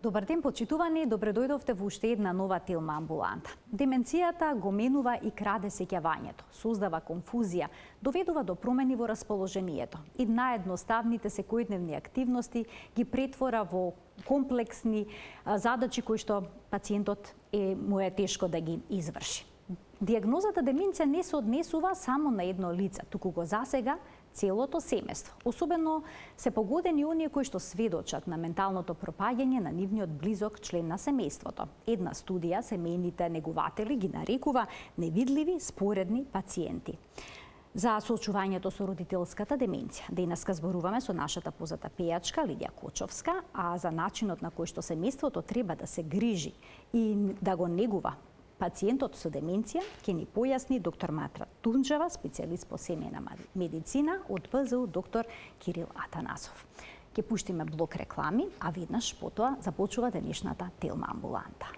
Добар ден, почитувани, добре дојдовте во уште една нова Телма амбуланта. Деменцијата го менува и краде сеќавањето, создава конфузија, доведува до промени во расположението и наедноставните секојдневни активности ги претвора во комплексни задачи кои што пациентот му е тешко да ги изврши. Дијагнозата деменција не се однесува само на едно лице, туку го засега целото семејство. Особено се погодени оние кои што сведочат на менталното пропаѓање на нивниот близок член на семејството. Една студија семејните негуватели ги нарекува невидливи споредни пациенти. За соочувањето со родителската деменција, денеска зборуваме со нашата позната пејачка Лидија Кочовска, а за начинот на кој што семејството треба да се грижи и да го негува пациентот со деменција ќе ни појасни доктор Марта Тунџева, специјалист по семејна медицина од ПЗУ доктор Кирил Атанасов. Ќе пуштиме блок реклами, а веднаш потоа започува денешната Телма амбуланта.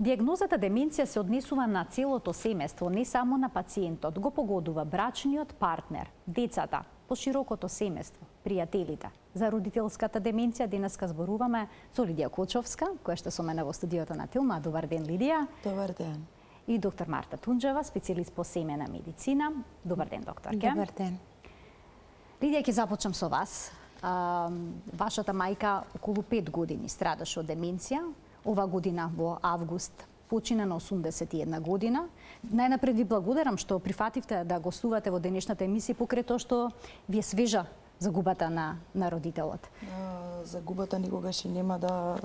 Дијагнозата деменција се однесува на целото семејство, не само на пациентот. Го погодува брачниот партнер, децата, поширокото семејство, пријателите. За родителската деменција денеска зборуваме со Лидија Кочовска, која што со мене во студиото на Телма. Добар ден, Лидија. Добар ден. И доктор Марта Тунџева, специјалист по семејна медицина. Добар ден, докторке. Добар ден. Лидија, ќе започнам со вас. Вашата мајка околу 5 години страдаше од деменција. Ова година во август почина на 81 година. Најнапред ви благодарам што прифативте да гостувате во денешната емисија покрај тоа што ви е свежа загубата на родителот. Загубата никогаш и нема да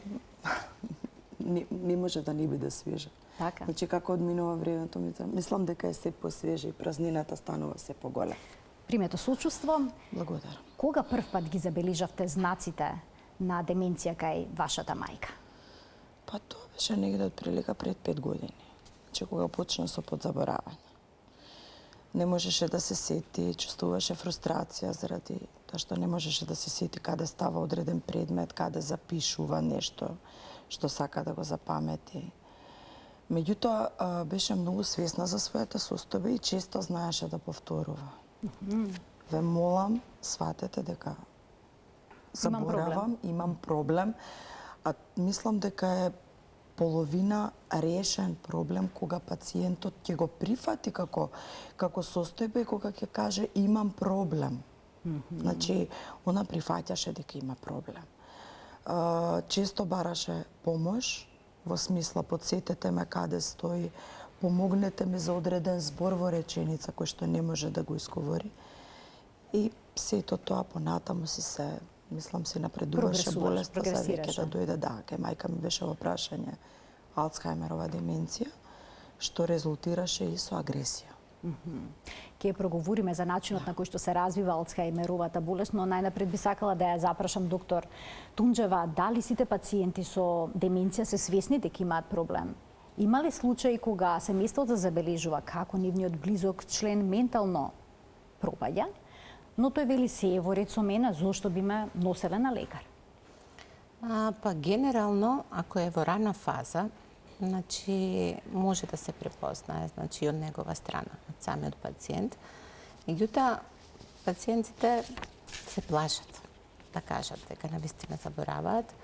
не може да не биде свежа. Така. Значи како одминува времето, мислам дека е се посвежа и празнината станува се поголема. Примете сочувство. Благодарам. Кога прв пат ги забележавте знаците на деменција кај вашата мајка? Па тоа беше негде од прилика пред 5 години. Значи кога почна со подзаборавање. Не можеше да се сети, чувствуваше фрустрација заради тоа што не можеше да се сети каде става одреден предмет, каде запишува нешто што сака да го запамети. Меѓутоа беше многу свесна за својата состојба и често знаеше да повторува. Ве молам, сватете дека заборавам, имам проблем. А мислам дека е половина решен проблем кога пациентот ќе го прифати како состојба и кога ќе каже имам проблем. Значи, она прифаќаше дека има проблем. Често бараше помош, во смисла подсетете ме каде стои, помогнете ми за одреден збор во реченица кој што не може да го изговори. И сето тоа понатаму мислам се напредуваше болеста за веќе да дојде кај мајка ми беше во прашање Алцхајмерова деменција, што резултираше и со агресија. Ке проговориме за начинот на кој што се развива Алцхајмеровата болест, но најнапред би сакала да ја запрашам доктор Тунџева, дали сите пациенти со деменција се свесни дека имаат проблем? Има ли случаи кога семејството забележува како нивниот близок член ментално пропаѓа, но тој вели се е во ред со мене, зошто би ме носеле на лекар? Па генерално, ако е во рана фаза, значи може да се препознае, значи од негова страна, од самиот пациент. Меѓутоа, пациентите се плашат да кажат дека навистина забораваат.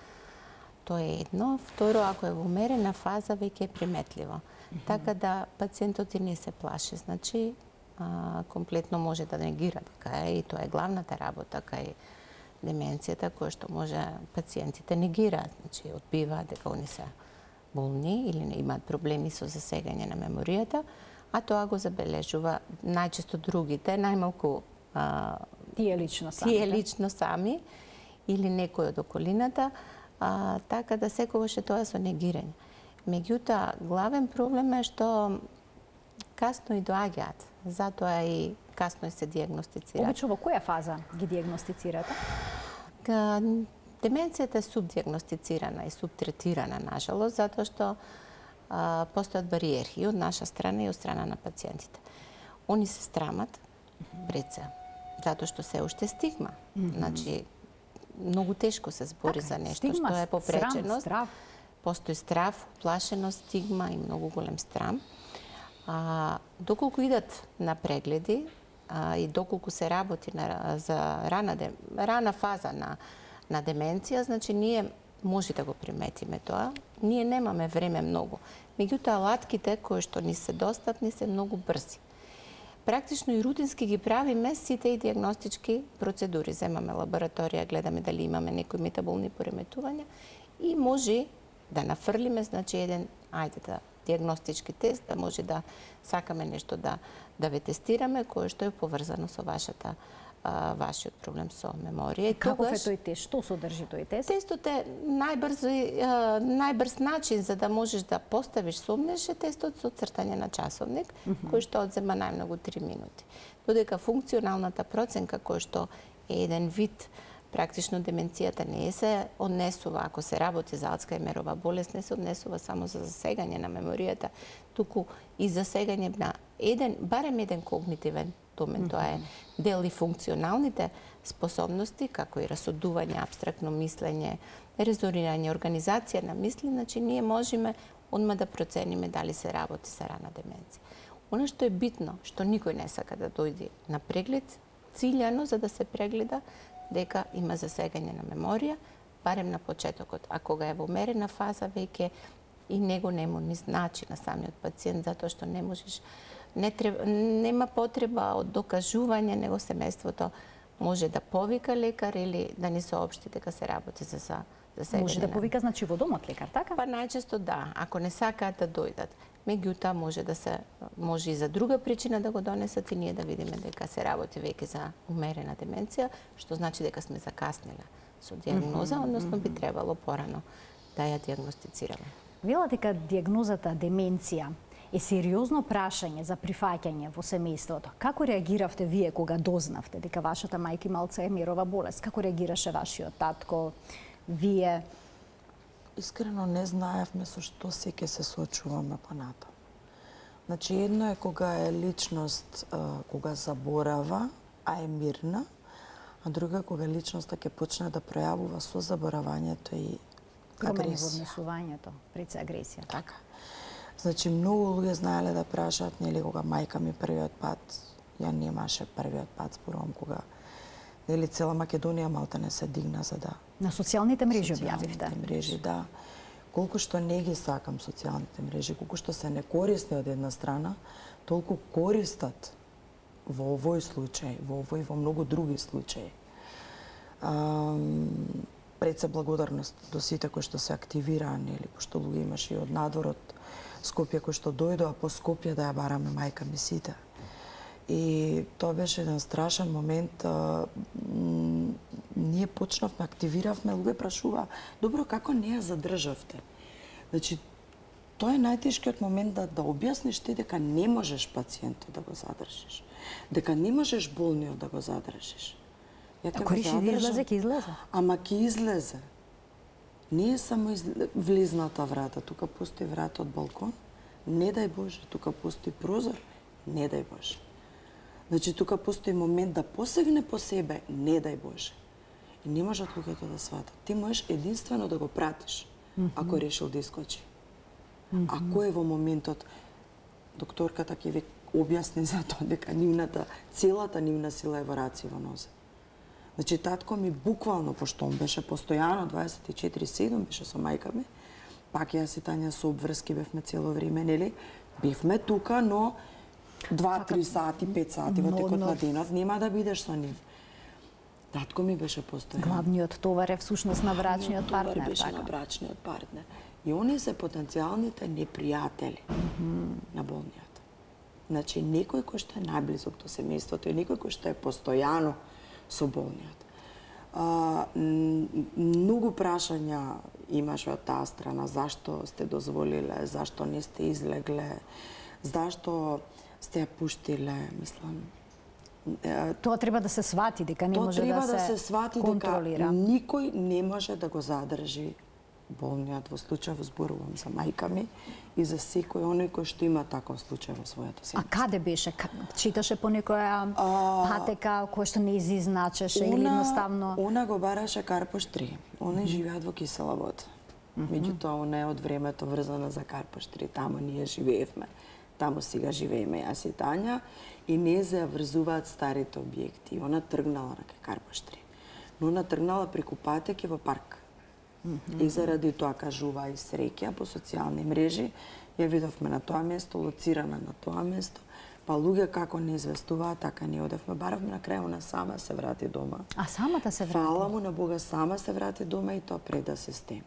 Тоа е едно. Второ, ако е во умерена фаза, веќе е приметливо. Така да пациентот и не се плаши, значи комплетно може да негира дека и тоа е главната работа кај деменцијата, која што може пациентите негираат, значи одбиваат дека они се болни или не имаат проблеми со засегање на меморијата, а тоа го забележува најчесто другите, најмалку тие лично сами или некој од околината, така да секогаш е тоа со негирање. Меѓутоа, главен проблем е што касно и доаѓаат, затоа и касно и се дијагностицираат. Обично во која фаза ги дијагностицирате? Деменцијата е субдијагностицирана и субтретирана, нажалост, затоа што постојат бариери и од наша страна и од страна на пациентите. Они се страмат пред се, затоа што се уште стигма. Значи, многу тешко се збори за нешто што е попреченост. Постои страв, уплашеност, стигма и многу голем страм. Доколку идат на прегледи, и доколку се работи за рана фаза на деменција, значи ние може да го приметиме тоа. Ние немаме време многу. Меѓутоа, алатките кои што ни се достапни се многу брзи. Практично и рутински ги правиме сите и диагностички процедури. Земаме лабораторија, гледаме дали имаме некои метаболни пореметувања и може да нафрлиме, значи еден, диагностички тест, да може да сакаме нешто да ве тестираме, кое што е поврзано со вашиот проблем со меморија. Каков е тој тест? Што содржи тој тест? Тестот е најбрз начин за да можеш да поставиш сомнеш е тестот со цртање на часовник, кој што одзема најмногу 3 минути. Додека функционалната проценка, кој што е еден вид, практично деменцијата не се однесува, ако се работи за Алцхајмерова болест, не се однесува само за засегање на меморијата, туку и засегање на барем еден когнитивен домен. Тоа е дел и функционалните способности, како и расудување, апстрактно мислење, резонирање, организација на мисли, значи ние можеме одма да процениме дали се работи за рана деменција. Она што е битно, што никој не сака да дојде на преглед, циљано за да се прегледа дека има засегање на меморија, барем на почетокот. А кога е во умерена фаза, веќе и него не му ни значи на самиот пациент, затоа што не можеш, нема потреба од докажување, него семејството може да повика лекар или да ни соопшти дека се работи за засегање. Може да повика, значи, во домот лекар, така? Па најчесто да, ако не сакаат да дојдат. Меѓутоа може и за друга причина да го донесат и ние да видиме дека се работи веќе за умерена деменција, што значи дека сме закаснеле со диагноза, односно би требало порано да ја диагностицираме. Вела дека диагнозата деменција е сериозно прашање за прифаќање во семејството. Како реагиравте вие кога дознавте дека вашата мајка има Алцхајмерова болест? Како реагираше вашиот татко, вие? Искрено не знаевме со што се ќе се соочуваме понатаму. Значи, едно е кога е личност, кога заборава, а е мирна, а друго е кога личноста ќе почне да пројавува со заборавањето и промени во агресија. однесувањето, пред се агресија. Така. Значи, многу луѓе знаеле да прашаат, нели, кога мајка ми првиот пат, ја немаше првиот пат, зборувам кога, нели, цела Македонија малта не се дигна за да... На социјалните мрежи објавивте. Социјалните мрежи, да. Колку што не ги сакам социјалните мрежи, колку што се некорисни од една страна, толку користат во овој случај, во овој и во многу други случаи. Пред се благодарност до сите кои што се активираа, нели, кои што луѓе имаше и од надвор од Скопје кои што дојдоа по Скопје да ја бараме мајка ми сите. И тоа беше еден страшен момент. Ние почнавме, активиравме, луѓе прашуваа, добро, како не ја задржавте? Значи, тоа е најтешкиот момент да објасниш ти дека не можеш пациентот да го задржиш. Дека не можеш болниот да го задржиш. Ако реши да излезе, ќе излезе. Ама ќе излезе. Не е само влезната врата, тука постои врата од балкон, не дај Боже, тука постои прозор, не дај Боже. Значи, тука постои момент да посегне по себе, не дај Боже. И не можат луѓето да сватат. Ти можеш единствено да го пратиш, ако решил да искочи. Ако е во моментот, докторката ќе ви објасни за тоа дека целата нивна сила е во раци во нозе. Значи, татко ми буквално, пошто он беше постојано 24/7, беше со мајка ми, пак јас и Тања со обврски бевме цело време, нели? Бевме тука, но 2-3 сати, 5 сати во текот на денот нема да бидеш со нив. Татко ми беше постојано. Главниот товар е всушност на брачниот партнер. Товар беше на брачниот партнер. И они се потенцијалните непријатели на болниот. Значи, некој кој што е најблизок до семејството и некој кој што е постојано со болниот. Многу прашања имаше од таа страна, зашто сте дозволиле, зашто не сте излегле, зашто сте ја пуштиле, мислам. Тоа треба да се свати дека не може да се свати контролира. Дека никој не може да го задржи болниот, во случај зборувам за мајка ми и за секој оној кој што има таков случај во своето семејство. А каде беше? Читаше по некоја патека која што не изизначеше или едноставно? Она го бараше Карпош 3. Они живеат во Кисела вода. Меѓутоа, она е од времето врзана за Карпош 3. Тамо ние живеевме. таму сега живееме јас и Тања, и не се врзуваат старите објекти. Она тргнала на кај Карпаштри, но она тргнала преку патеки во парк. И заради тоа кажува и Среќа по социјални мрежи, ја видовме на тоа место, лоцирана на тоа место, па луѓе како не известуваат, така не одевме, баравме на крај, она сама се врати дома. А самата се врати? Фала му на Бога, сама се врати дома и тоа пред да се стемни.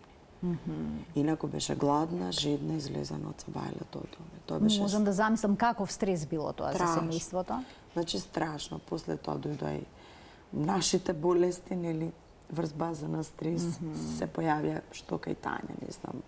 Инаку беше гладна, жедна, излезана од Сабајлето од дома. Тоа беше Можам да замислам каков стрес било тоа за страшно. семејството. Значи страшно. После тоа дојдоа и нашите болести, нели, врз база на стрес, се појавија што кај Тања, не знам.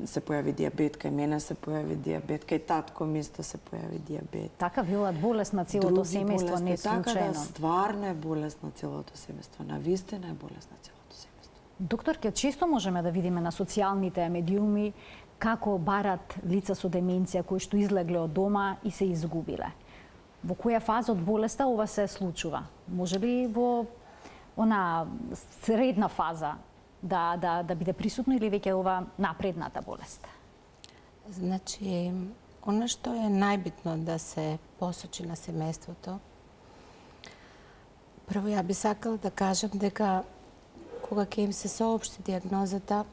Се појави дијабет, кај мене се појави дијабет, кај татко ми исто се појави дијабет. Така билат болест на целото семејство, не случајно. Така да, стварно е болест на целото семејство. Навистина е болест на целото семејство. Докторке, често можеме да видиме на социјалните медиуми како барат лица со деменција кои што излегле од дома и се изгубиле. Во која фаза од болеста ова се случува? Може ли во она средна фаза да биде присутно или веќе ова напредната болест? Значи, она што е најбитно да се посочи на семејството, прво ја би сакала да кажам дека кога ќе им се соопшти дијагнозата,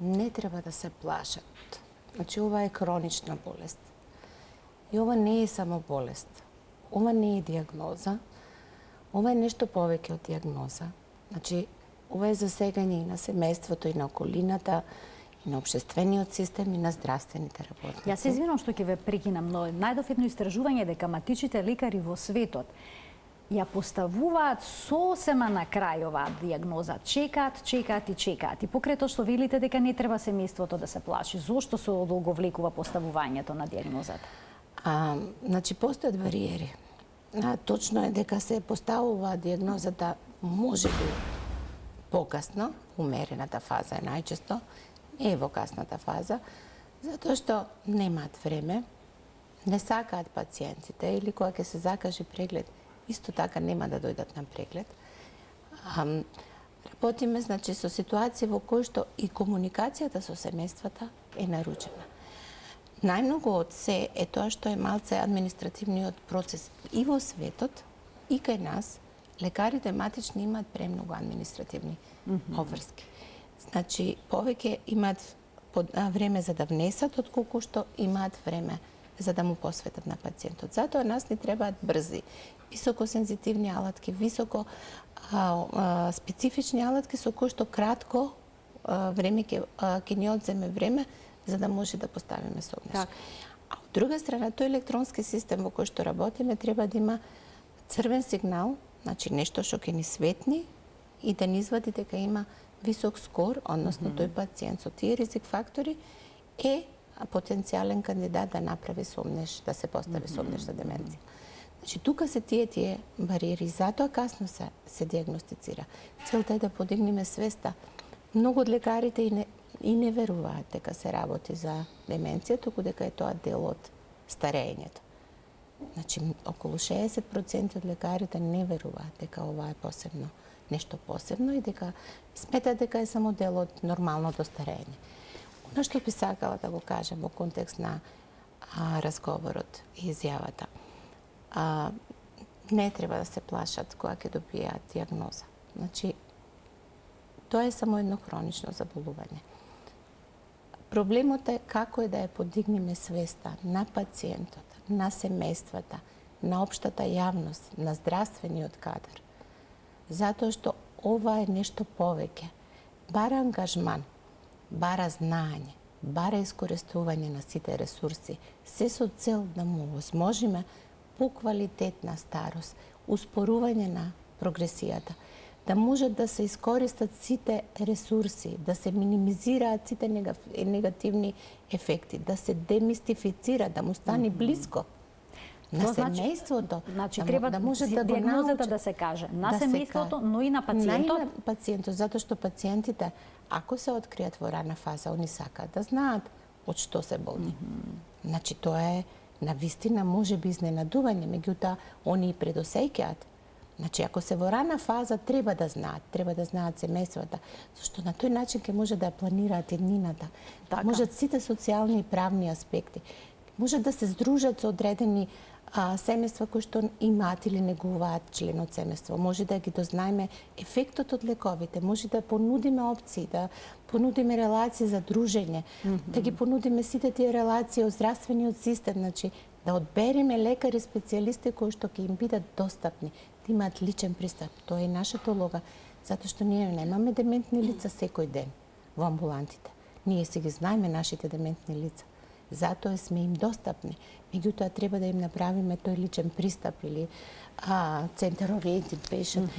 не треба да се плашат. Значи, ова е хронична болест. И ова не е само болест. Ова не е дијагноза. Ова е нешто повеќе од дијагноза. Значи, ова е засегање и на семејството, и на околината, и на општествениот систем, и на здравствените работници. Јас се извинувам што ќе ве прекинам, но најдов едно истражување дека матичите лекари во светот ја поставуваат сосема на крај оваа дијагноза. Чекаат и покрај тоа што велите дека не треба семејството да се плаши. Зошто се одолговлекува поставувањето на дијагнозата? Значи, постојат бариери. Точно е дека се поставува дијагнозата можеби покасно, умерената фаза е најчесто, не е во касната фаза, затоа што немаат време, не сакаат пациентите или кога ќе се закаже преглед, исто така нема да дојдат на преглед. Работиме, значи, со ситуации во кои што и комуникацијата со семејствата е нарушена. Најмногу од се е тоа што е малце административниот процес и во светот, и кај нас, лекарите матични имаат премногу административни обврски. Значи, повеќе имаат време за да внесат, отколку што имаат време за да му посветат на пациентот. Затоа нас ни требаат брзи, високосензитивни алатки, високо специфични алатки со кои што кратко време ќе ни одземе време за да може да поставиме согнеш. Так. А од друга страна, тој електронски систем во кој што работиме треба да има црвен сигнал, значи нешто што ќе ни светни и да ни извади дека има висок скор, односно тој пациент со тие ризик фактори е потенцијален кандидат да направи сомнеш, да се постави сомнеш за деменција. Значи, тука се тие бариери, затоа касно се диагностицира. Целта е да подигнеме свеста. Многу од лекарите и не веруваат дека се работи за деменција, туку дека е тоа дел од старењето. Значи, околу 60% од лекарите не веруваат дека ова е посебно, нешто посебно и дека сметат дека е само дел од нормалното старење. Она што би сакала да го кажам во контекст на разговорот и изјавата. Не треба да се плашат кога ќе добијаат дијагноза. Значи, тоа е само едно хронично заболување. Проблемот е како е да ја подигнеме свеста на пациентот, на семејствата, на општата јавност, на здравствениот кадар. Затоа што ова е нешто повеќе. Бара ангажман, бара знаење, бара искористување на сите ресурси, се со цел да му возможиме поквалитетна старост, успорување на прогресијата, да можат да се искористат сите ресурси, да се минимизираат сите негативни ефекти, да се демистифицира, да му стане близко на семејството. Значи, треба да може да го дијагнозата научат, да се каже на семејството, но и на пациентот. На пациентот, затоа што пациентите, ако се откријат во рана фаза, они сакаат да знаат од што се болни. Значи, тоа е навистина може би изненадување, меѓутоа, они и предосеќаат Значи, ако се во рана фаза, треба да знаат семејствата, зашто на тој начин ќе може да ја планираат еднината. Така. Можат сите социјални и правни аспекти. Можат да се здружат со одредени семејства кои што имаат или негуваат член од семејство. Може да ги дознаеме ефектот од лековите, може да понудиме опции, да понудиме релации за дружење, да ги понудиме сите тие релации од здравствениот систем, значи да одбереме лекари специјалисти кои што ќе им бидат достапни, да имаат личен пристап. Тоа е нашата улога, затоа што ние немаме дементни лица секој ден во амбулантите. Ние си ги знаеме нашите дементни лица. Затоа сме им достапни. Меѓутоа треба да им направиме тој личен пристап или центар ориентир пешен,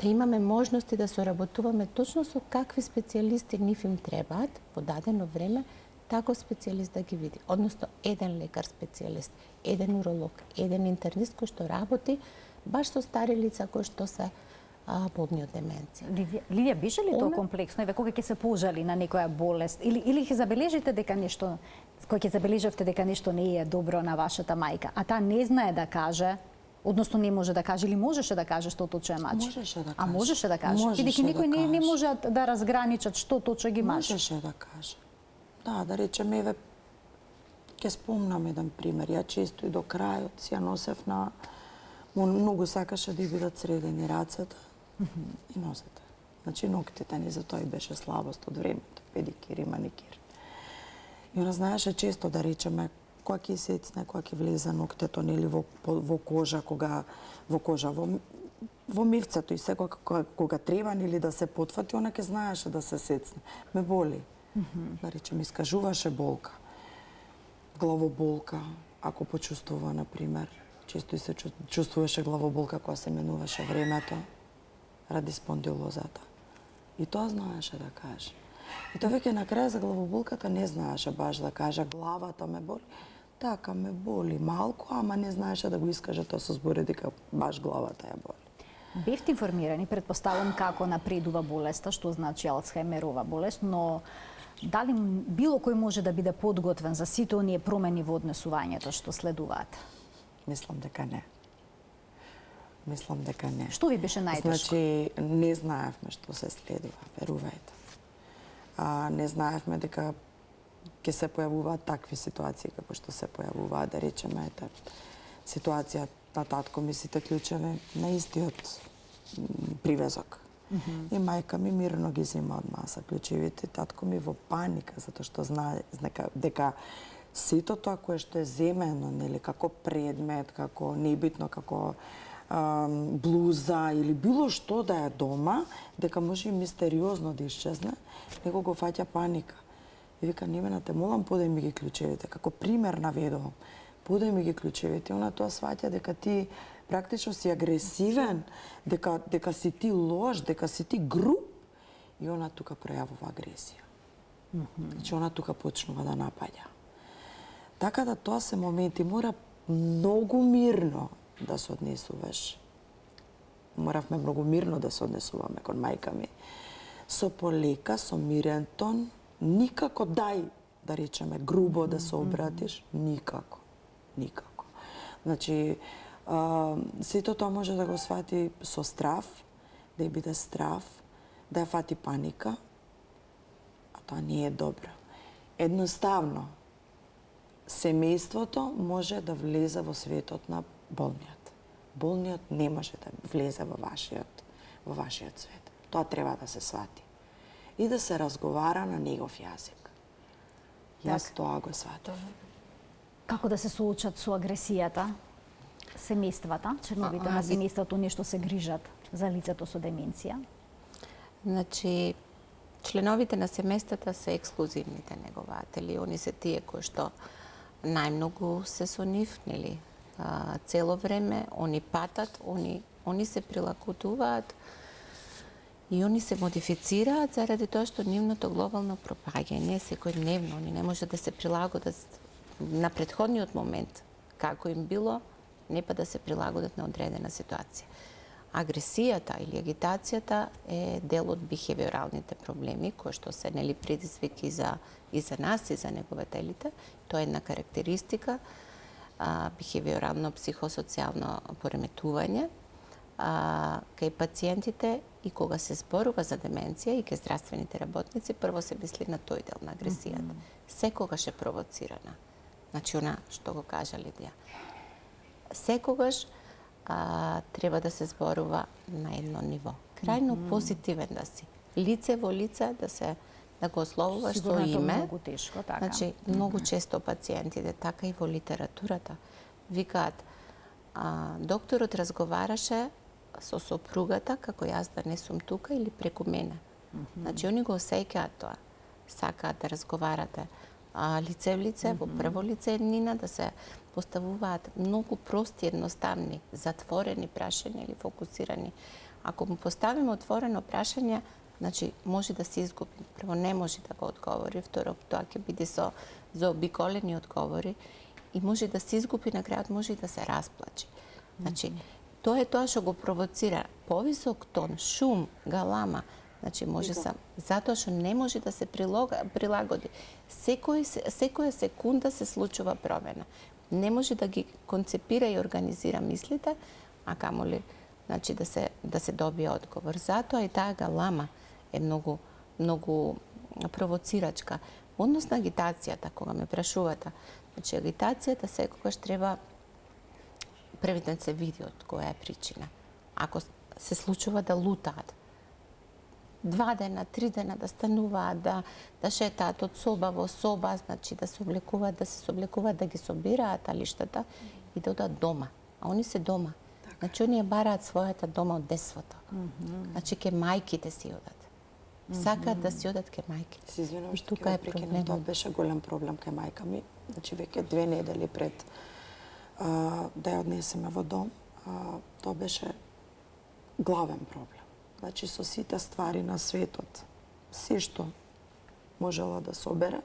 да имаме можности да соработуваме точно со какви специјалисти нив им требаат во дадено време, таков специјалист да ги види. Односно, еден лекар специјалист, еден уролог, еден интернист кој што работи баш со стари лица кои што се болни од деменција. Лидија, беше ли тоа комплексно? Еве, кога ќе се пожали на некоја болест или ќе забележите дека нешто, кога ќе забележавте дека нешто не е добро на вашата мајка, а таа не знае да каже, односно не може да каже или можеше да каже што точно е мачи? Можеше да каже. А можеше да каже? Можеше Бидејќи никој да не каже. може да разграничат што точно ги мачи. Можеше да каже. Да речеме, еве, ќе спомнам еден пример. Ја често и до крајот си ја носев на... Многу сакаше да ја бидат средени рацете и носете. Значи, ноктите ни за тоа и беше слабост од времето. Педикир и маникир. И она знаеше често да речеме, кога ќе сецне, кога ќе влезе ноктето, нели, во кожа, во мивцето и секој кога треба нели да се потфати, она ќе знаеше да се сецне. Ме боли. Да речем, искажуваше болка. Главоболка, ако почувствува, например. Често и се чувствуваше главоболка кога се менуваше времето ради спондилозата. И тоа знаеше да каже. И тоа веќе на крај за главоболката не знаеше баш да каже главата ме боли. Така ме боли малку, ама не знаеше да го искаже тоа со збори дека баш главата ја боли. Бевте информирани, предпоставам, како напредува болеста, што значи Алцхаймерова болест, но дали било кој може да биде подготвен за сите оние промени во однесувањето што следуваат? Мислам дека не. Мислам дека не. Што ви беше најтешко? Значи, не знаевме што се следува, верувајте. Не знаевме дека ќе се појавуваат такви ситуации како што се појавуваат, да речеме, ситуација на татко ми сите клучеви на истиот привезок. И мајка ми мирно ги зема од маса клучевите, татко ми во паника, затоа што знае дека сето тоа кое што е земено, нели, како предмет, како небитно, како блуза или било што да е дома, дека може и мистериозно да исчезне, него го фаќа паника. И вика, Невена, те молам, подај ми ги клучевите. Како пример наведувам. Подај ми ги клучевите. Она тоа сваќа дека ти практично си агресивен, дека си ти лош, дека си ти груб. И она тука пројавува агресија. Значи, она тука почнува да напаѓа. Така да тоа се моменти, мора многу мирно да се однесуваш. Моравме многу мирно да се однесуваме кон мајка ми. Со полека, со мирен тон, никако дај, да речеме, грубо да се обратиш, никако. Никако. Значи, сето тоа може да го свати со страв, да ја биде страв, да ја фати паника, а тоа не е добро. Едноставно, семејството може да влезе во светот на болниот. Болниот не може да влезе во вашиот свет. Тоа треба да се свати. И да се разговара на негов јазик. Јас тоа го сватав. Како да се соочат со агресијата семејствата, членовите на семејството нешто се грижат за лицето со деменција? Значи, членовите на семејствата се ексклузивните негователи. Они се тие кои што најмногу се со нив, нели? Цело време, они патат, они се прилагодуваат и они се модифицираат заради тоа што нивното глобално пропаѓање секојдневно, они не може да се прилагодат на претходниот момент, како им било, не па да се прилагодат на одредена ситуација. Агресијата или агитацијата е дел од бихевиоралните проблеми, кои што се нели предизвики и за нас и за негователите. Тоа е една карактеристика, бихевиорално психосоцијално пореметување, кај пациентите и кога се зборува за деменција и кај здравствените работници, прво се мисли на тој дел, на агресијата. Секогаш е провоцирана. Значи, она што го кажа Лидија. Секогаш треба да се зборува на едно ниво. Крајно позитивен да си. Лице во лице да го ословуваш со име. Сигурно е многу тешко, така. Значи, многу често пациентите, така и во литературата, викаат, докторот разговараше со сопругата како јас да не сум тука или преку мене. Значи, они го осеќаат тоа. Сакаат да разговарате лице в лице, во прво лице еднина, да се поставуваат многу прости, едноставни, затворени прашања или фокусирани. Ако му поставиме отворено прашање, значи може да се изгуби. Прво не може да го одговори, второ тоа ќе биде со заобиколени одговори и може да се изгуби, на крајот може и да се расплачи. Значи, тоа е тоа што го провоцира. Повисок тон, шум, галама, значи може затоа што не може да се прилагоди. Секоја секунда се случува промена. Не може да ги концепира и организира мислите, а камоли значи да се добие одговор. Затоа и таа галама е многу провоцирачка. Однос на агитацијата, кога ме прашувате, значи агитацијата секогаш треба првите да се види од која е причина. Ако се случува да лутаат, 2 дена, 3 дена да стануваат, да шетаат од соба во соба, значи да се облекуваат, да ги собираат алиштата и да одат дома. А они се дома. Значи, они ја бараат својата дома од детството. Значи, ке мајките си одат. Сакаат да си одат ке мајките. Се извинувам што ќе прекинам, тоа беше голем проблем кај мајка ми. Значи, веќе 2 недели пред да ја однесеме во дом, тоа беше главен проблем. Значи, со сите ствари на светот, се што можела да собере,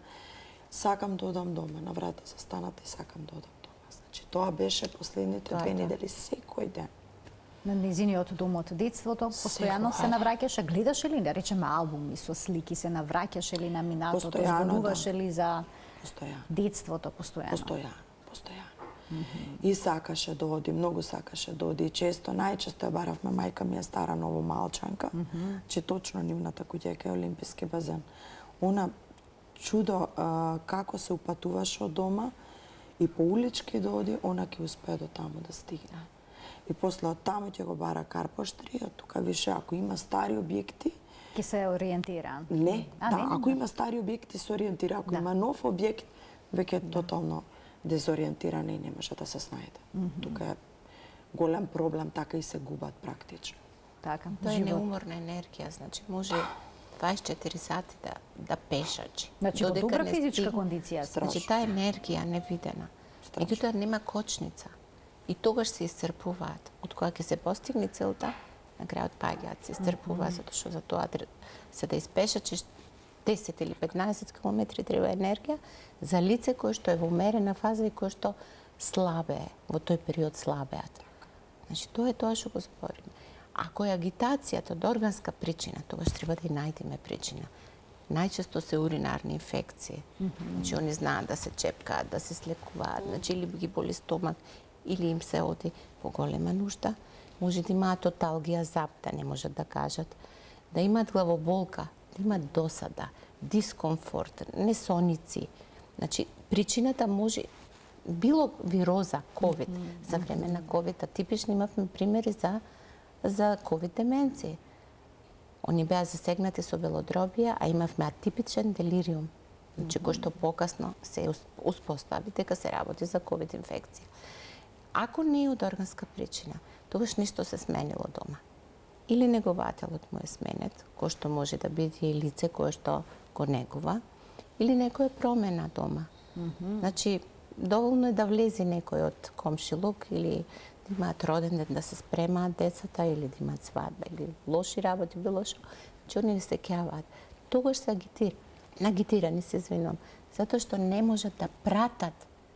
сакам да одам дома, на врата за станата и сакам да одам дома. Значи, тоа беше последните 2 недели секој ден. На низиниот дом од детството, постојано се навраќаше, гледаше ли, да речеме, албуми со слики, се навраќаше ли на минатото, зборуваше ли за детството постојано? Постојано. И сакаше да оди, многу сакаше да оди. И често, најчесто ја баравме, мајка ми е стара новомалчанка, че точно нивната куќа е Олимписки базен. Она чудо како се упатуваше од дома и по улички да оди, она ќе успее до таму да стигне. И после од таму ќе го бара карпоштри, а тука више ако има стари објекти, ќе се ориентира. Не, ако има стари објекти се ориентира, ако има нов објект, веќе е тотално дезориентирана и не може да се снајде. Тука е голем проблем, така и се губат практично. Така, тоа е неуморна енергија, значи може 24 сати да пешачи. Значи, во добра физичка кондиција. Значи, таа енергија невидена. Меѓутоа нема кочница. И тогаш се исцрпуваат. Од која ќе се постигне целта, на крајот паѓаат, се исцрпуваат, затоа што за тоа се да испешачиш 10 или 15 километри треба енергија за лице кое што е во умерена фаза и кое што слабее, во тој период слабеат. Значи, тоа е тоа што го збориме. Ако е агитацијата од органска причина, тогаш треба да ја најдеме причина. Најчесто се уринарни инфекции. Значи, они знаат да се чепкаат, да се слекуваат, значи или ги боли стомак, или им се оди по голема нужда. Може да имаат оталгија, зап, да не можат да кажат, да имаат главоболка, да имаат досада, дискомфорт, несоници. Значи, причината може било вироза, ковид, за време на ковид, а типични имавме примери за ковид деменција. Они беа засегнати со белодробија, а имавме атипичен делириум, значи кој што покасно се успостави дека се работи за ковид инфекција. Ако не е од органска причина, тогаш нешто се сменило дома. Или негователот му е сменет, кој што може да биде и лице кое што го негува, или некоја промена дома. Значи, доволно е да влези некој од комшилук или да имаат роден ден, да се спремаат децата или да имаат свадба или лоши работи, било што, че они не се кејаваат. Тогаш се агитирани се извинувам, затоа што не можат да пратат,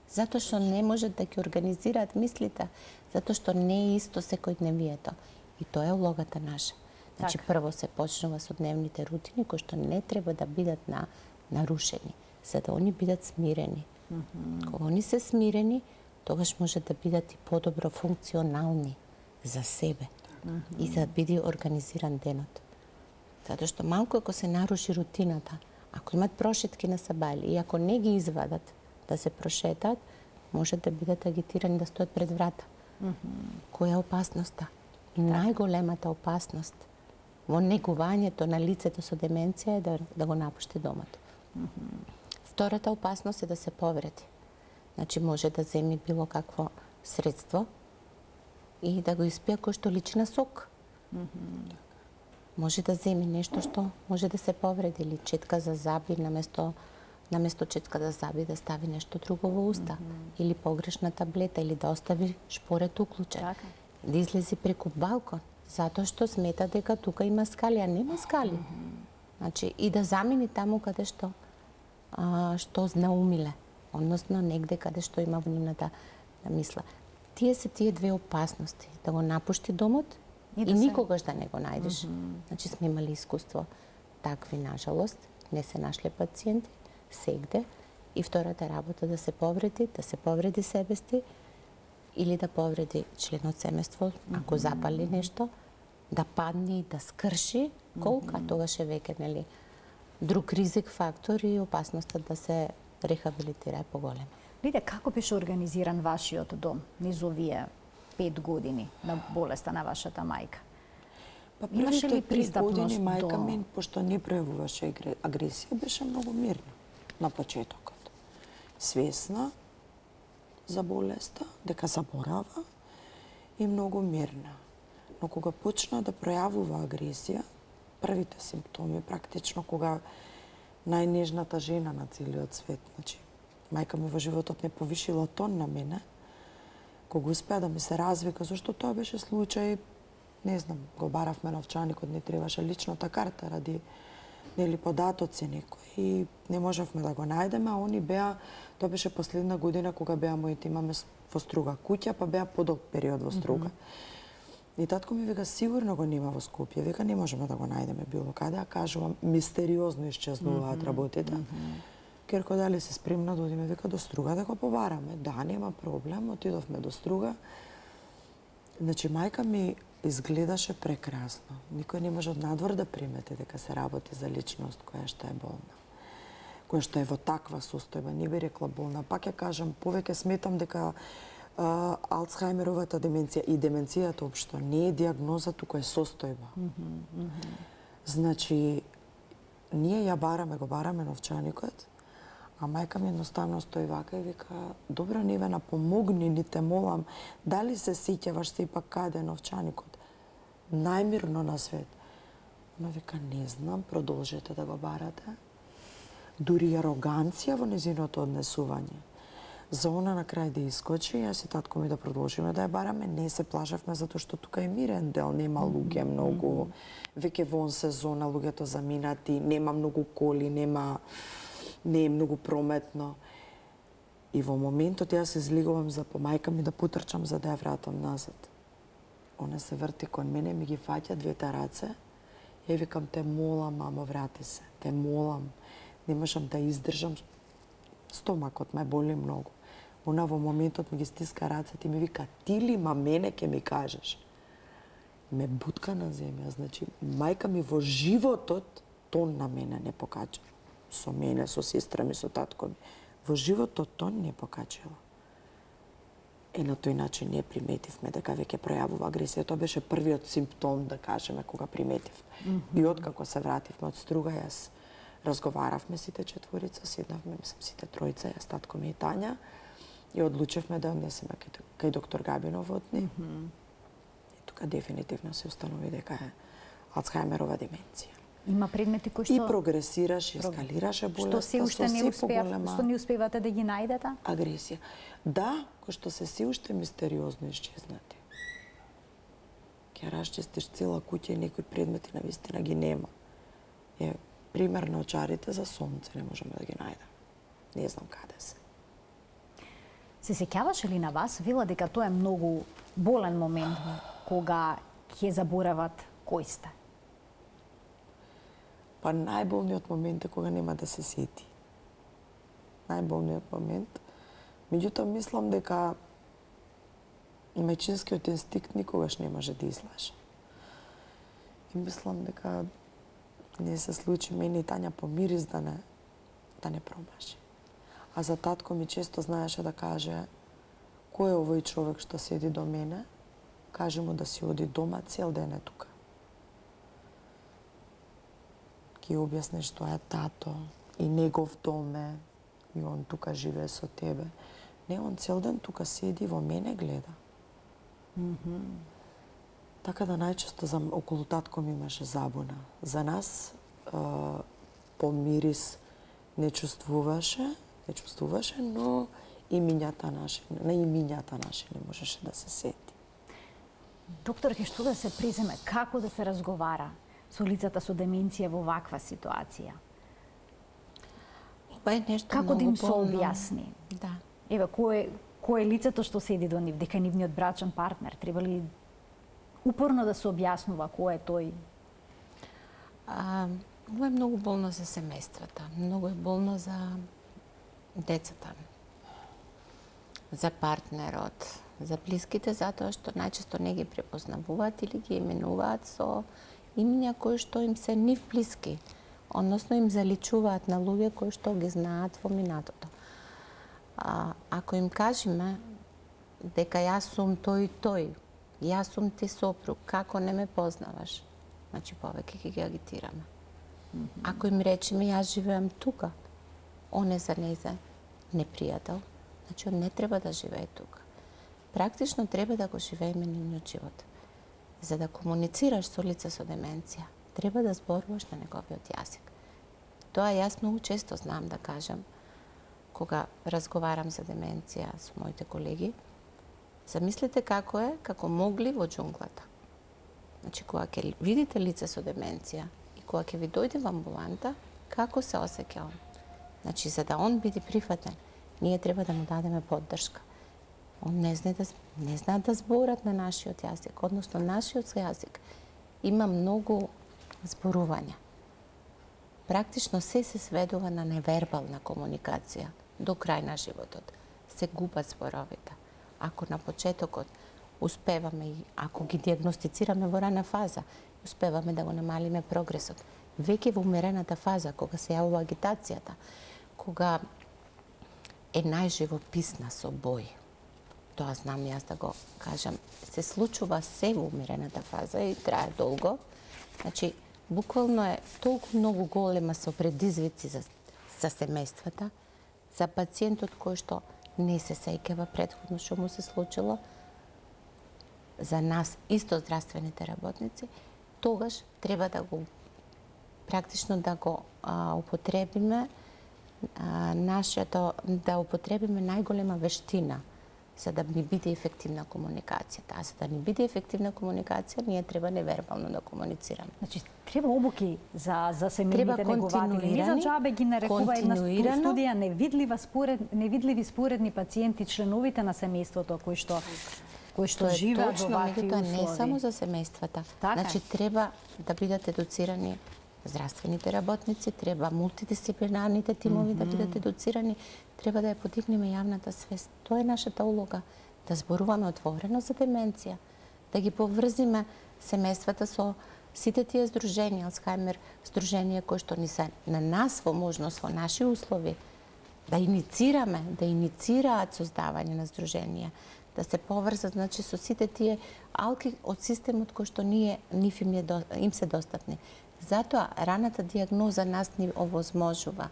затоа што не можат да ги организираат мислите, затоа што не е исто секојдневието. И тоа е улогата наша. Значи, прво се почнува со дневните рутини, кои што не треба да бидат нарушени, за да они бидат смирени. Кога они се смирени, тогаш може да бидат и подобро функционални за себе. и за да биде организиран денот. Затоа што малку ако се наруши рутината, ако имат прошетки на сабајле и ако не ги извадат да се прошетат, може да бидат агитирани да стоят пред врата. Која е опасноста? И најголемата опасност во негувањето на лицето со деменција е да го напушти домот. Втората опасност е да се повреди. Значи може да земи било какво средство и да го испија кој што личи на сок. Може да земи нешто што може да се повреди, или четка за заби наместо четка за заби да стави нешто друго во уста, или погрешна таблета, или да остави шпорет уклучен, да излези преку балкон, затоа што смета дека тука има скали, а нема скали. Значи и да замени таму каде што знаумиле, односно негде каде што има во нивната мисла. Тие се тие две опасности, да го напушти домот и никогаш да не го најдеш. Значи сме имали искуство такви, нажалост, не се нашле пациенти, сегде. И втората работа да се повреди себести или да повреди член од семејство, ако запали нешто, да падне и да скрши колка, тогаш е веќе, нели, друг ризик фактор и опасноста да се рехабилитира е поголема. Лидија, како беше организиран вашиот дом низ овие 5 години на болеста на вашата мајка? Па Имаше ли првите 3 години пристапност мајка до... ми, пошто не пројавуваше агресија, беше многу мирна на почетокот. Свесна за болеста, дека заборава и многу мирна. Но кога почна да пројавува агресија, првите симптоми практично кога најнежната жена на целиот свет, значи мајка ми во животот не повишила тон на мене, кога успеа да ми се развика, зашто тоа беше случај, не знам, го баравме новчаникот, не требаше личната карта ради нели податоци некои и не можевме да го најдеме, а они беа, тоа беше последна година кога беа моите имаме во Струга куќа, па беа подолг период во Струга. И татко ми вика, сигурно го нема во Скопје, вика, не можеме да го најдеме било каде, а кажувам, мистериозно исчезнуваат работите. Керко, дали се спремна да одиме, вика, до Струга да го побараме. Да, нема проблем, отидовме до Струга. Значи, мајка ми изгледаше прекрасно. Никој не може од надвор да примети дека се работи за личност која што е болна. Која што е во таква состојба, не би рекла болна. Пак ја кажам, повеќе сметам дека Алцхајмеровата деменција и деменцијата општо не е диагноза, туку е состојба. Значи, ние ја го бараме новчаникот, а мајка ми едноставно стои вака и вика, добро Невена, помогни ни, те молам, дали се сеќаваш се пак каде е новчаникот? Најмирно на свет. Ама вика, не знам, продолжете да го барате. Дури ароганција во незиното однесување. За она на крај да искочи, јас и татко ми да продолжиме да ја бараме, не се плашевме затоа што тука е мирен дел, нема луѓе многу, веќе вон сезона, луѓето заминати, нема многу коли, не е многу прометно. И во моментот јас се излигувам за по мајка ми да потрчам за да ја вратам назад. Она се врти кон мене, ми ги фаќа двете раце. Ја викам, те молам, мамо, врати се. Те молам. Не можам да издржам. Стомакот ме боли многу. Она во моментот ми ги стиска рацете и ми вика, ти ли мене ке ми кажеш? Ме бутка на земја. Значи, мајка ми во животот тон на мене не покача. Со мене, со сестра ми, со татко ми. Во животот тон не покачала. На тој начин не приметивме дека веќе пројавува агресија. Тоа беше првиот симптом, да кажеме, кога приметивме. И откако се вративме од Струга, јас разговаравме сите четворица, седнавме, мислам, сите тројца, јас, татко ми и Тања, и одлучевме да однесеме кај доктор Габинов од неј. И тука дефинитивно се установи дека е Алцхајмерова деменција. Има предмети кои што... И прогресираше, ескалираше болеста, што не успевате да ги најдете? Агресија. Да, кои што се се уште мистериозно исчезнати. Ќе расчистиш цела куќа и некои предмети на вистина ги нема. Пример на очарите за сонце не можеме да ги најдеме. Не знам каде се. Се сеќаваше ли на вас, вела дека тоа е многу болен момент кога ќе заборават кој сте? Па најболниот момент е кога нема да се сети. Најболниот момент. Меѓутоа мислам дека мајчинскиот инстинкт никогаш не може да излаже. И мислам дека не се случи мене и Тања по мирис да не промаши. А за татко ми често знаеше да каже: кој е овој човек што седи до мене? Кажи му да си оди дома, цел ден е тука. Ги објасни што е тато и негов дом е, и он тука живее со тебе. Не, он цел ден тука седи, во мене гледа. Така да најчесто околу татко ми имаше забуна. За нас по мирис не чувствуваше, но на имињата наши не можеше да се сети. Докторке, што да се преземе, како да се разговара со лицата со деменција во ваква ситуација? Ова е нешто Како да им се болно. објасни? Да. Еве, кој е лицето што седи до нив, дека нивниот брачен партнер? Треба ли упорно да се објаснува кој е тој? Ова е многу болно за семејствата, многу е болно за децата, за партнерот, за блиските, затоа што најчесто не ги препознавуваат или ги именуваат со имиња кои што им се нив блиски, односно им заличуваат на луѓе кои што ги знаат во минатото. Ако им кажеме дека јас сум тој и тој, јас сум ти сопруг, како не ме познаваш, значи повеќе ќе ги агитираме. Ако им речеме јас живеам тука, он е за незе непријател, значи он не треба да живее тука. Практично треба да го живееме нивниот живот. За да комуницираш со лице со деменција, треба да зборуваш на неговиот јазик. Тоа јас многу често знам да кажам, кога разговарам за деменција со моите колеги. Замислете како е, како могли во џунглата. Значи, кога ќе видите лице со деменција и кога ќе ви дојде во амбуланта, како се осеќа он? Значи, за да он биде прифатен, ние треба да му дадеме поддршка. Он не знае да зборат на нашиот јазик, односно нашиот јазик има многу зборувања. Практично се сведува на невербална комуникација до крај на животот. Се губат зборовите. Ако на почетокот успеваме и ако ги диагностицираме во рана фаза, успеваме да го намалиме прогресот. Веќе во умерената фаза, кога се јавува агитацијата, кога е најживописна со бој, тоа знам јас да го кажам, се случува се во умерената фаза и трае долго. Значи, буквално е толку многу голема со предизвици за семејствата, за пациентот кој што не се сеќава претходно што му се случило, за нас исто здравствените работници, тогаш треба да го практично да го употребиме да употребиме најголема вештина за да ни биде ефективна комуникацијата. А за да ни биде ефективна комуникација, ние треба невербално да комуницираме. Значи, треба обуки за семејните негователи. Не за џабе ги нарекува една студија невидливи споредни пациенти, членовите на семејството кои што живеат во вакви услови. Не само за семејствата. Значи, треба да бидат едуцирани здравствените работници, треба мултидисциплинарните тимови да бидат едуцирани, треба да ја подигнеме јавната свест. Тоа е нашата улога, да зборуваме отворено за деменција, да ги поврзиме семејствата со сите тие здруженија, Алцхаймер здруженија кои што ни се на нас во можност, во наши услови, да иницираат создавање на здруженија, да се поврзат, значи, со сите тие алки од системот кои што им се достапни. Затоа раната диагноза нас ни овозможува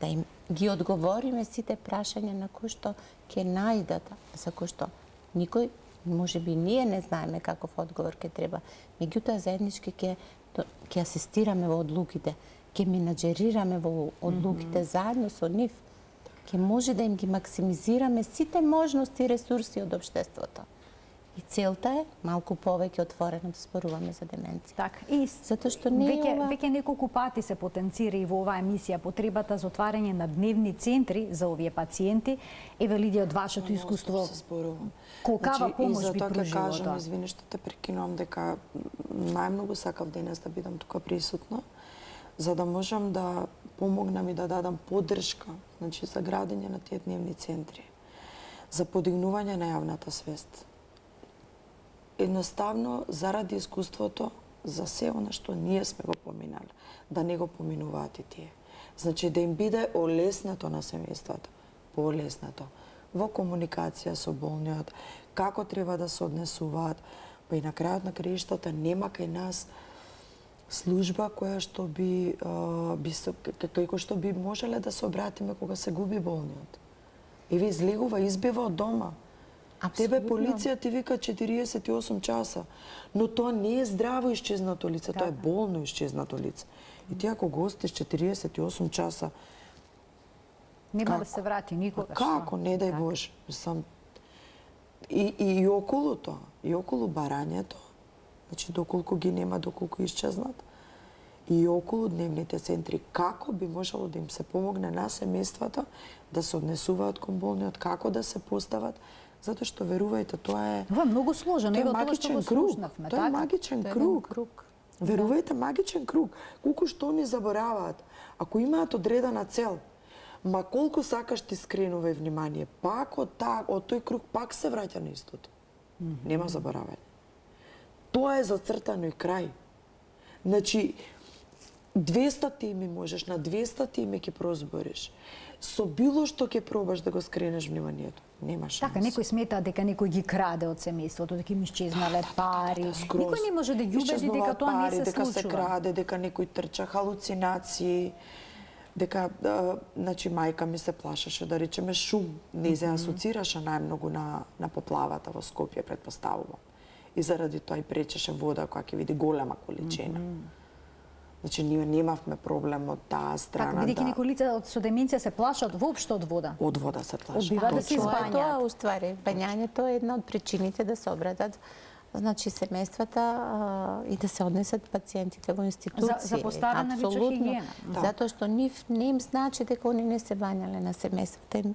да им ги одговориме сите прашања на кои што ќе најдат, за кои што никој, можеби ние не знаеме каков одговор ќе треба. Меѓутоа заеднички ќе асистираме во одлуките, ќе менаџерираме во одлуките заедно со нив, ќе може да им ги максимизираме сите можности и ресурси од општеството. И целта е малку повеќе отворено да зборуваме за деменција. Така, и затоа што веќе неколку пати се потенцира и во оваа емисија потребата за отварање на дневни центри за овие пациенти. Еве, Лидија, од вашето искуство, колкава помош би пружило? И затоа ќе кажам, извини што те прекинувам, дека најмногу сакав денес да бидам тука присутна, за да можам да помогнам и да дадам поддршка, значи, за градење на тие дневни центри, за подигнување на јавната свест. Едноставно, заради искуството, за се она што ние сме го поминали, да не го поминуваат и тие. Значи да им биде олеснато на семејствата, поолеснато во комуникација со болниот, како треба да се однесуваат, па и на крајот на краиштата нема кај нас служба која што како што би можеле да се обратиме кога се губи болниот. Еве излегува, избива од дома. Тебе полиција ти вика 48 часа, но тоа не е здраво исчезнато лице, тоа е болно исчезнато лице. И ти ако го остиш 48 часа, нема да се врати никогаш. Како, не дај Боже. И околу тоа, и околу барањето, значи доколку ги нема, доколку исчезнат, и околу дневните центри, како би можело да им се помогне на семејствата да се однесуваат кон болниот, како да се постават, затоа што верувајте, тоа е Ова е многу сложено, тоа е тоа што магичен го круг. слушнавме, Тоа е магичен круг. Верувајте, магичен круг. Колку што ни забораваат, ако имаат одредена цел, ма колку сакаш ти скренува и внимание, пак од тој круг пак се враќа на истото. Нема заборавање. Тоа е зацртано и крај. Значи, 200 теми можеш, на 200 теми ќе прозбориш. Со било што ќе пробаш да го скренеш вниманието. Нема шанс. Така, некој смета дека некој ги краде од семејството, дека им исчезнале пари. Никој не може да ги убеди дека тоа не се дека случува. се краде, дека некој трча, халуцинации, дека, значи, мајка ми се плашеше, да речеме, шум. Не се асоцираше најмногу на поплавата во Скопје, предпоставувам. И заради тоа и пречеше вода која ќе види голема количина. Значи, ние немавме проблем од таа страна. Така, бидејќи некои лица со деменција се плашат воопшто од вода. Од вода се плашат. Одбиваат да се Тоа е тоа, избањаат. уствари. Бањањето е една од причините да се обратат значи семејствата и да се однесат пациентите во институции. За поставена лична хигиена. Затоа што не им значи дека они не се бањале на семејствата,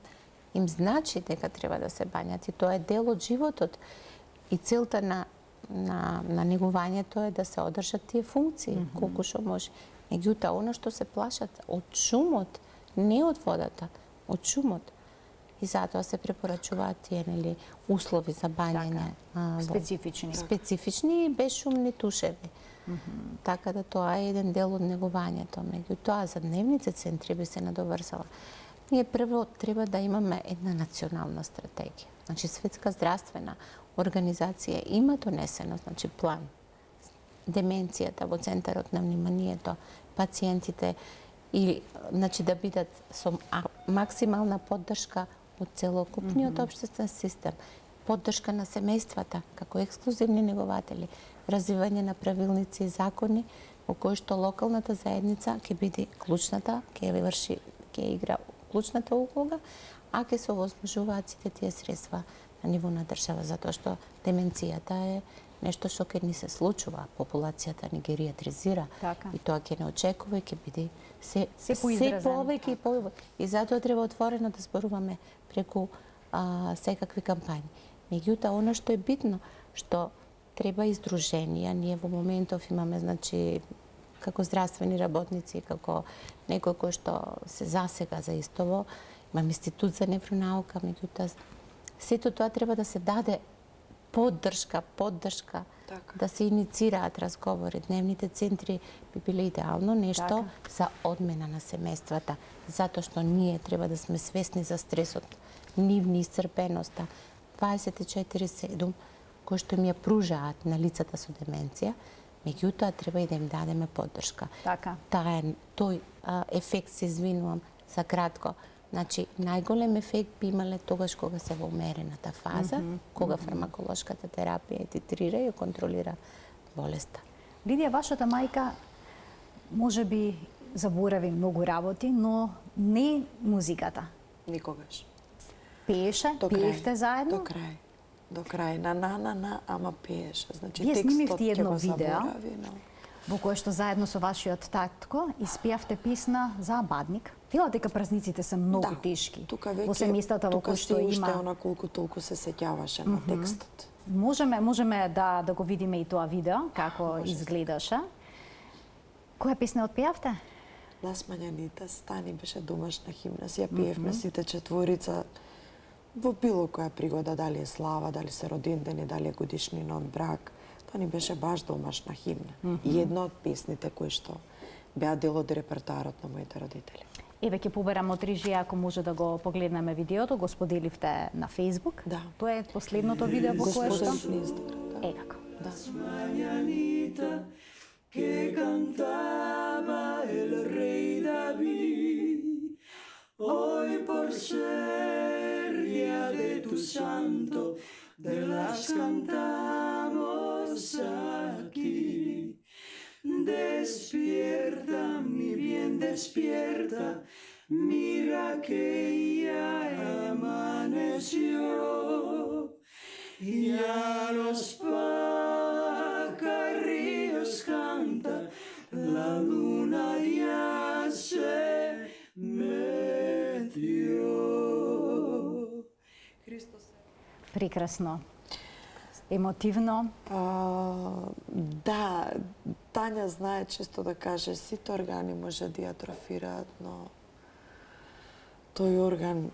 им значи дека треба да се бањат и тоа е дел од животот. И целта на негувањето е да се одржат тие функции колку што може. Меѓутоа, она што се плашат од шумот, не од водата, од шумот. И затоа се препорачуваат тие услови за бањање. Специфични. Специфични и безшумни тушеви. Така да тоа е еден дел од негувањето. Меѓутоа, за дневните центри би се надоврзала. Ние прво треба да имаме една национална стратегија. Значи, Светска здравствена организација има донесено, значи, план. Деменцијата во центарот на вниманието, пациентите или значи да бидат со максимална поддршка од целокупниот општествен систем, поддршка на семејствата како ексклузивни негователи, развивање на правилници и закони во кои што локалната заедница ќе биде клучната, ќе игра клучната улога, а ќе се овозможуваат сите тие средства на ниво на држава, затоа што деменцијата е нешто што ќе ни се случува. Популацијата ни гериатризира и тоа ќе не очекува и ќе биде се повеќе и повеќе. И затоа треба отворено да зборуваме преку секакви кампањи. Меѓутоа, она што е битно, што треба издруженија. Ние во моментов имаме, значи, како здравствени работници, како некој кој што се засега за истово, имаме Институт за невронаука, меѓутоа, сето тоа треба да се даде поддршка, да се иницираат разговори. Дневните центри би биле идеално нешто за одмена на семејствата, затоа што ние треба да сме свесни за стресот, нивни исцрпеноста, 24/7, кои што им ја пружаат на лицата со деменција, меѓутоа треба и да им дадеме поддршка. Така. Тој ефект, се извинувам за кратко, значи, најголем ефект би имале тогаш кога се во умерената фаза, кога фармаколошката терапија титрира и контролира болеста. Лидија, вашата мајка може би заборави многу работи, но не музиката. Никогаш. Пееше, пеевте заедно? До крај. Ама пееше. Значи, вие снимивте едно го видео заборави, во кое што заедно со вашиот татко испеавте песна за Бадник. Вела дека празниците се многу тешки. Во семејствата во кои што има. Тука веќе она колку толку се сеќаваше на текстот. Можеме да го видиме и тоа видео, како изгледаше. Која песна отпеавте? Ласмањаните, Стани беше домашна химна. Си ја пеевме сите четворица во било која пригода, дали е слава, дали се родендени, дали е годишнина од брак, Тоа ни беше баш домашна химна. И една од песните кои што беа дел од репертоарот на моите родители. Еве ќе поберам од режија ако може да го погледнеме видеото, го споделивте на Facebook. Да. Тоа е последното видео по кое што Господен Инстаграм, да. како. Да. Mañanita que cantaba el rey David, hoy por ser día de tu santo, te las cantamos aquí. Despierta, mi bien, despierta, mira que ya amaneció. Y a los pajarillos canta, la luna ya se metió. Прекрасно. Емотивно. Да, Тања знае често да каже сите органи може да ја атрофираат, но тој орган,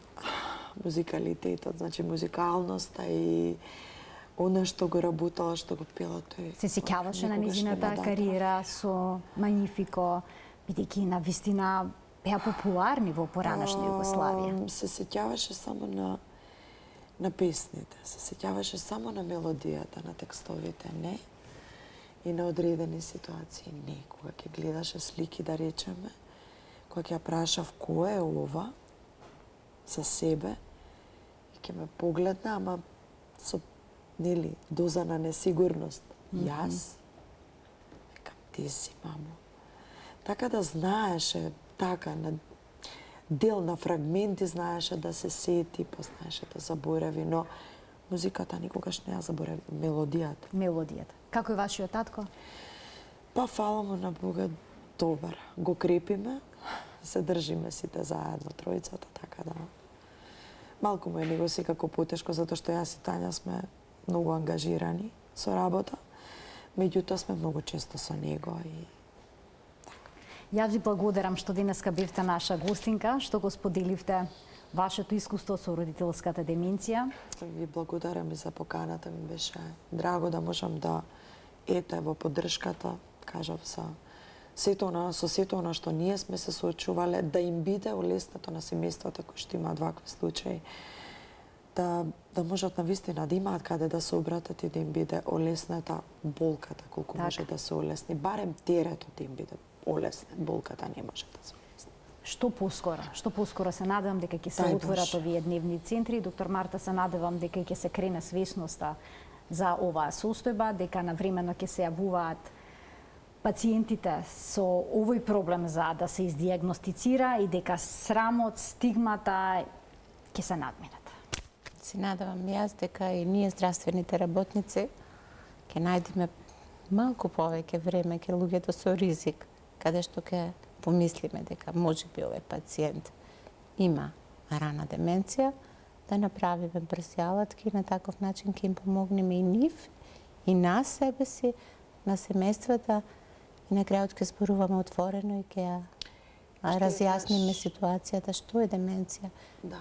музикалитетот, значи музикалноста и она што го работала, што го пела тој. Се сеќаваше на никогаш незината нема да кариера со Магнифико, бидејќи на вистина беа популарни во поранешна Југославија. Се сеќаваше само на песните, се сеќаваше само на мелодијата, на текстовите, не. И на одредени ситуации, не. Кога ќе гледаше слики, да речеме, кога ќе ја прашав кој е ова, за себе, и ќе ме погледна, ама со, нели, доза на несигурност. Јас? Викам, ти си, мамо. Така да знаеше, така, на дел на фрагменти знаеше да се сети, па знаеше да заборави, но музиката никогаш не ја заборави, мелодијата. Мелодијата. Како е вашиот татко? Па фала му на Бога, добар. Го крепиме, се држиме сите заедно, тројцата, така да. Малку му е него секако потешко, затоа што јас и Тања сме многу ангажирани со работа, меѓутоа сме многу често со него и Јас ви благодарам што денеска бевте наша гостинка, што го споделивте вашето искуство со родителската деменција. ви благодарам и за поканата, ми беше драго да можам да во поддршката, кажав со сето она што ние сме се соочувале, да им биде улеснато на семејствата кои што имаат вакви случаи, да можат на вистина да имаат каде да се обратат и да им биде олесната болката, колку може да се олесни, барем теретот да им биде олеснет, болката не може да се олесни. Што поскоро се надевам дека ќе се Дај отворат Боже. овие дневни центри. Доктор Марта, се надевам дека ќе се крене свесноста за оваа состојба, дека навремено ќе се јавуваат пациентите со овој проблем за да се издиагностицира и дека срамот, стигмата ќе се надминат. Се надевам јас дека и ние здравствените работници ќе најдеме малку повеќе време ке луѓето со ризик, каде што ќе помислиме дека можеби овој пациент има рана деменција, да направиме брз јалатки и на таков начин ќе им помогнеме и нив, и на себе си, на семејствата, и на крајот ќе зборуваме отворено и ќе ја разјасниме ситуацијата што е деменција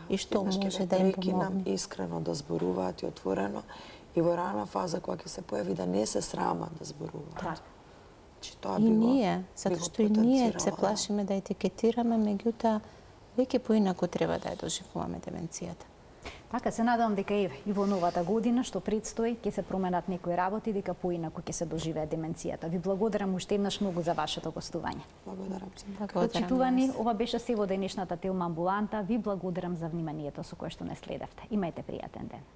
и што може да им помогне. Нам помогне. искрено да зборуваат и отворено и во рана фаза кога ќе се појави да не се срама да зборуваат. Така. Че тоа И ние, би затоа го што и ние се потенцирало, плашиме да етикетираме, меѓутоа веќе поинаку треба да ја доживуваме деменцијата. Така, се надевам дека и во новата година што предстои ќе се променат некои работи, дека поинаку ќе се доживее деменцијата. Ви благодарам уште еднаш многу за вашето гостување. Благодарам се. Почитувани, ова беше се во денешната Телма амбуланта. Ви благодарам за вниманието со кое што не следевте. Имајте пријатен ден.